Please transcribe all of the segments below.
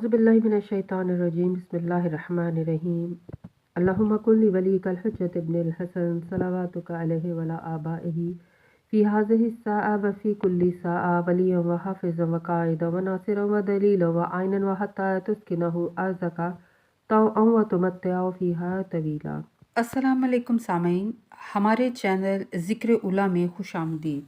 औज़ुबिल्लाहि मिनश्शैतानिर्रजीम बिस्मिल्लाहिर्रहमानिर्रहीम अल्लाहुम्मा कुल्ली वलीकल हुज्जत इब्निल हसन सलावातुका अलैहि वला आबाइही फ़ी हाज़िहि स्साअ व फ़ी कुल्ली साअ वलिय्यन व हाफ़िज़न व क़ाइदन व नासिरन व दलीलन व आइनन व हत्ता तुस्किनहु अर्ज़का तौअन व तुमत्तिअहु फ़ीहा तवीला। अस्सलाम वालेकुम सामीन, हमारे चैनल ज़िक्र उला में खुशामदीद।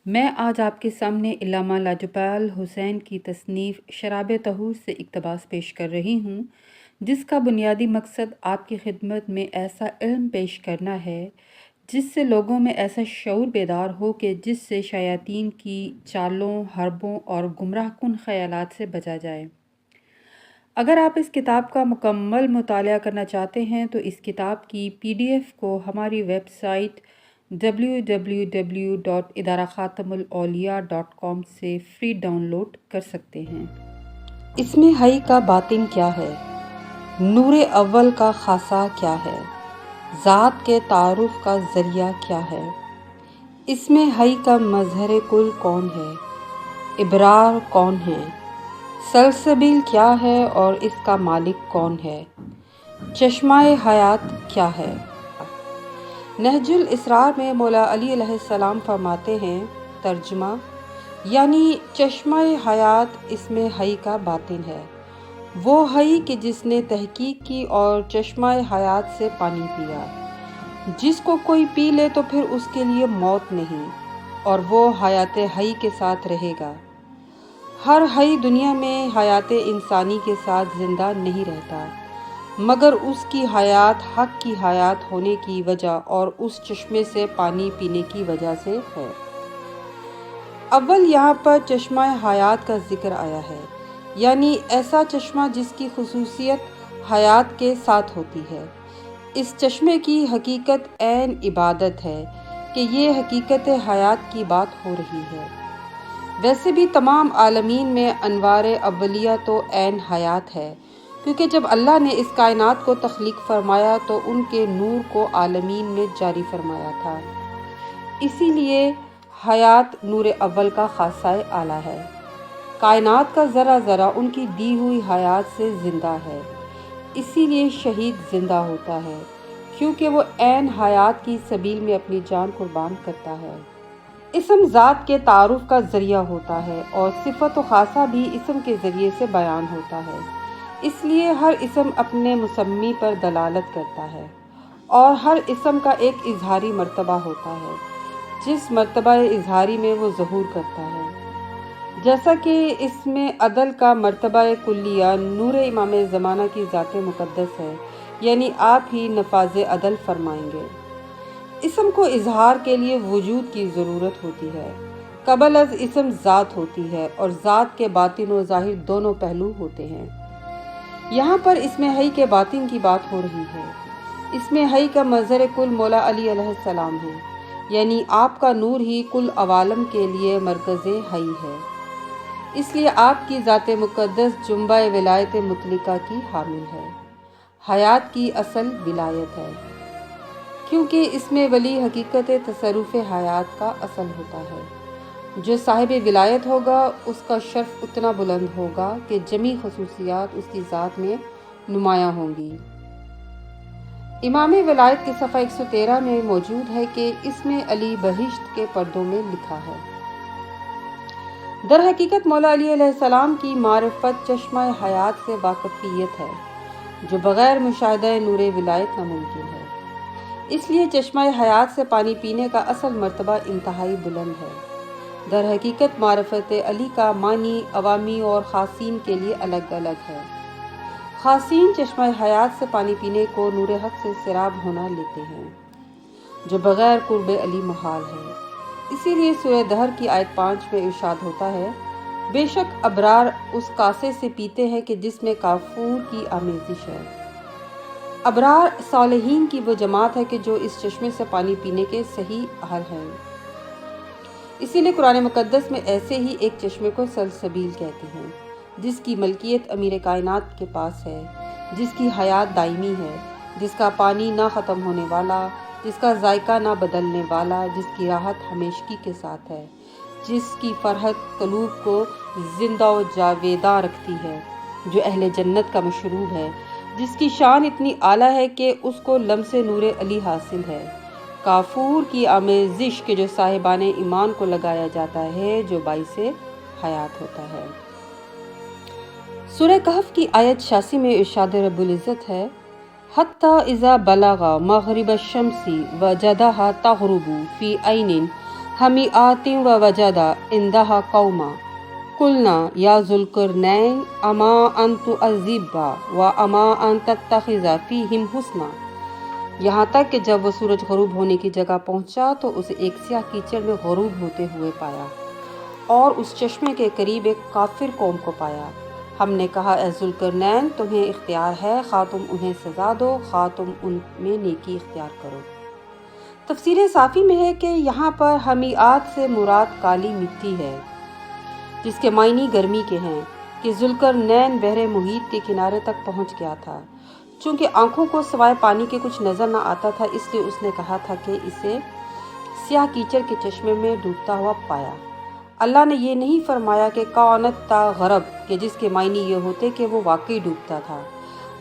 मैं आज आपके सामने इल्लामा लाजपाल हुसैन की तसनीफ़ शराब तहूर से इक़्तिबास पेश कर रही हूँ, जिसका बुनियादी मकसद आपकी खिदमत में ऐसा इल्म पेश करना है जिससे लोगों में ऐसा शऊर बेदार हो कि जिससे शयातीन की चालों, हरबों और गुमराहकुन ख़यालात से बचा जाए। अगर आप इस किताब का मुकम्मल मुताला करना चाहते हैं तो इस किताब की PDF को हमारी वेबसाइट www.idarakhatamulauliya.com से फ्री डाउनलोड कर सकते हैं। इसमें हई का बातिन क्या है, नूरे अव्वल का खासा क्या है, ज़ात के तारुफ का ज़रिया क्या है, इसमें हई का मज़हर कुल कौन है, इब्रार कौन है, सलसबील क्या है और इसका मालिक कौन है, चश्माए हयात क्या है। नहजुल इसरार में मौला अली अलैहिस्सलाम फरमाते हैं, तर्जुमा यानी चश्माए हयात इसमें हई का बातिन है, वो हई कि जिसने तहकीक की और चश्माए हयात से पानी पिया, जिसको कोई पी ले तो फिर उसके लिए मौत नहीं और वो हयात हई के साथ रहेगा। हर हई दुनिया में हयात इंसानी के साथ ज़िंदा नहीं रहता, मगर उसकी हयात हक़ की हयात होने की वजह और उस चश्मे से पानी पीने की वजह से है। अव्वल यहाँ पर चश्मा हयात का जिक्र आया है, यानी ऐसा चश्मा जिसकी खुसूसियत हयात के साथ होती है। इस चश्मे की हकीकत ऐन इबादत है कि ये हकीकत हयात की बात हो रही है। वैसे भी तमाम आलमीन में अनवार अव्वलिया तो ऐन हयात है, क्योंकि जब अल्लाह ने इस कायनात को तख्लीक फरमाया तो उनके नूर को आलमीन में जारी फरमाया था। इसीलिए हयात नूर अव्वल का खासाए आला है। कायनात का ज़रा ज़रा उनकी दी हुई हयात से ज़िंदा है। इसीलिए शहीद ज़िंदा होता है, क्योंकि वो ऐन हयात की सबील में अपनी जान कुर्बान करता है। इसम ज़ात के तारुफ का ज़रिया होता है और सिफ़त व खासा भी इसम के ज़रिए से बयान होता है। इसलिए हर इसम अपने मुसम्मी पर दलालत करता है और हर इसम का एक इजहारी मर्तबा होता है, जिस मर्तबा इजहारी में वो ज़हूर करता है। जैसा कि इसमें अदल का मर्तबा कुल्लिया नूर इमाम ज़माना की ज़ात मुक़द्दस है, यानी आप ही नफाज़ अदल फरमाएंगे। इसम को इजहार के लिए वजूद की ज़रूरत होती है। कबल अज़ इसम ज़ात होती है और ज़ात के बातिन व ज़ाहिर दोनों पहलू होते हैं। यहाँ पर इसमें हई के बातिन की बात हो रही है। इसमें हई का मज़हर कुल मौला अली अलैहिस्सलाम है, यानी आपका नूर ही कुल अवालम के लिए मरकज़ हई है। इसलिए आपकी ज़ात मुक़द्दस जुम्बा विलायत मुतलिका की हामिल है। हयात की असल विलायत है, क्योंकि इसमें वली हकीकत तसरुफ़ हयात का असल होता है। जो साहिब विलायत होगा उसका शर्फ उतना बुलंद होगा कि जमी खसूसियात उसकी ज़ात में नुमायाँ होंगी। इमाम विलायत के सफ़ा 113 में मौजूद है कि इसमें अली बहिश्त के पर्दों में लिखा है। दर हकीकत मौला अली अलैहिस्सलाम की मारिफत चश्मा हयात से वाकफियत है, जो बग़ैर मुशाहिदा नूर विलायत नामुमकिन है। इसलिए चश्मा हयात से पानी पीने का असल मर्तबा इंतहाई बुलंद है। दर हकीकत मारिफत अली का मानी अवामी और खासीन के लिए अलग अलग है। खासीन चश्मा हयात से पानी पीने को नूर हक से सिराब होना लेते हैं, जो बग़ैर कुर्ब अली मुहाल है। इसीलिए सूरह दहर की आयत 5 में इरशाद होता है, बेशक अबरार उस कासे से पीते हैं कि जिसमें काफूर की आमेज़िश है। अबरार सालिहीन की वो जमात है कि जो इस चश्मे से पानी पीने के सही अहल हैं। इसीलिए कुरान मुक़द्दस में ऐसे ही एक चश्मे को सलसबील कहते हैं, जिसकी मलकियत अमीर कायनात के पास है, जिसकी हयात दायमी है, जिसका पानी ना ख़त्म होने वाला, जिसका जायका ना बदलने वाला, जिसकी राहत हमेशगी के साथ है, जिसकी फरहत कलूब को जिंदा व जावेदा रखती है, جو اہل جنت کا مشروب ہے، جس کی شان اتنی اعلیٰ ہے کہ اس کو لمس نور علی حاصل ہے، کافور کی آمیزش کے جو صاحبان ایمان کو لگایا جاتا ہے، جو باعث حیات ہوتا ہے۔ سورہ کہف کی آیت 86 میں ارشاد رب العزت ہے، حتی اذا بلغ مغرب الشمس وجدها تغرب فی عین حمیئۃ ووجد عندها قوما قلنا یا ذوالقرنین اما ان تعذب واما ان تتخذ فیہم حسنا۔ یہاں تک کہ جب وہ سورج غروب ہونے کی جگہ پہنچا تو اسے ایک سیاہ کیچڑ میں غروب ہوتے ہوئے پایا اور اس چشمے کے قریب ایک کافر قوم کو پایا۔ ہم نے کہا، اے ذوالقرنین، تمہیں اختیار ہے، خواہ تم انہیں سزا دو، خواہ تم ان میں نیکی اختیار کرو۔ تفسیر صافی میں ہے کہ یہاں پر حمیئات سے مراد کالی مٹی ہے، جس کے معنی گرمی کے ہیں، کہ ذوالقرنین بحر محیط کے کنارے تک پہنچ گیا تھا۔ چونکہ آنکھوں کو سوائے پانی کے کچھ نظر نہ آتا تھا، اس لیے اس نے کہا تھا کہ اسے سیاہ کیچڑ کے چشمے میں ڈوبتا ہوا پایا۔ اللہ نے یہ نہیں فرمایا کہ کانت تا غرب، کہ جس کے معنی یہ ہوتے کہ وہ واقعی ڈوبتا تھا،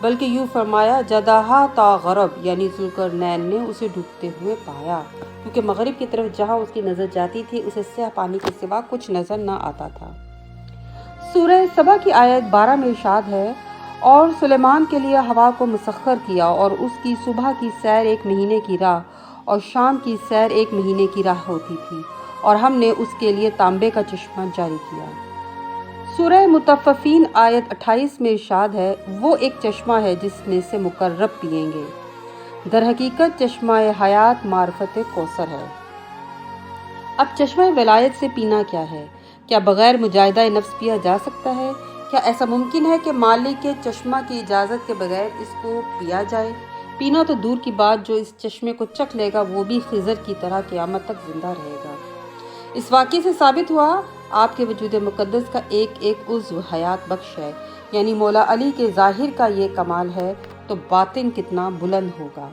بلکہ یوں فرمایا جدہا تا غرب، یعنی ذوالقرنین نے اسے ڈوبتے ہوئے پایا، کیونکہ مغرب کی طرف جہاں اس کی نظر جاتی تھی اسے سیاہ پانی کے سوا کچھ نظر نہ آتا تھا۔ سورہ سبا کی آیت 12 میں ارشاد ہے، اور سلیمان کے لیے ہوا کو مسخر کیا اور اس کی صبح کی سیر 1 مہینے کی راہ اور شام کی سیر 1 مہینے کی راہ ہوتی تھی، اور ہم نے اس کے لیے تانبے کا چشمہ جاری کیا۔ سورہ مطففین آیت 28 میں ارشاد ہے، وہ ایک چشمہ ہے جس میں سے مقرب پئیں گے، در حقیقت چشمہ حیات معرفت کوثر ہے۔ اب چشمہ ولایت سے پینا کیا ہے؟ کیا بغیر مجاہدہ نفس پیا جا سکتا ہے؟ کیا ایسا ممکن ہے کہ مالک کے چشمہ کی اجازت کے بغیر اس کو پیا جائے؟ پینا تو دور کی بات، جو اس چشمے کو چکھ لے گا وہ بھی خضر کی طرح قیامت تک زندہ رہے گا۔ اس واقعے سے ثابت ہوا آپ کے وجود مقدس کا ایک ایک عضو حیات بخش ہے، یعنی مولا علی کے ظاہر کا یہ کمال ہے تو باطن کتنا بلند ہوگا۔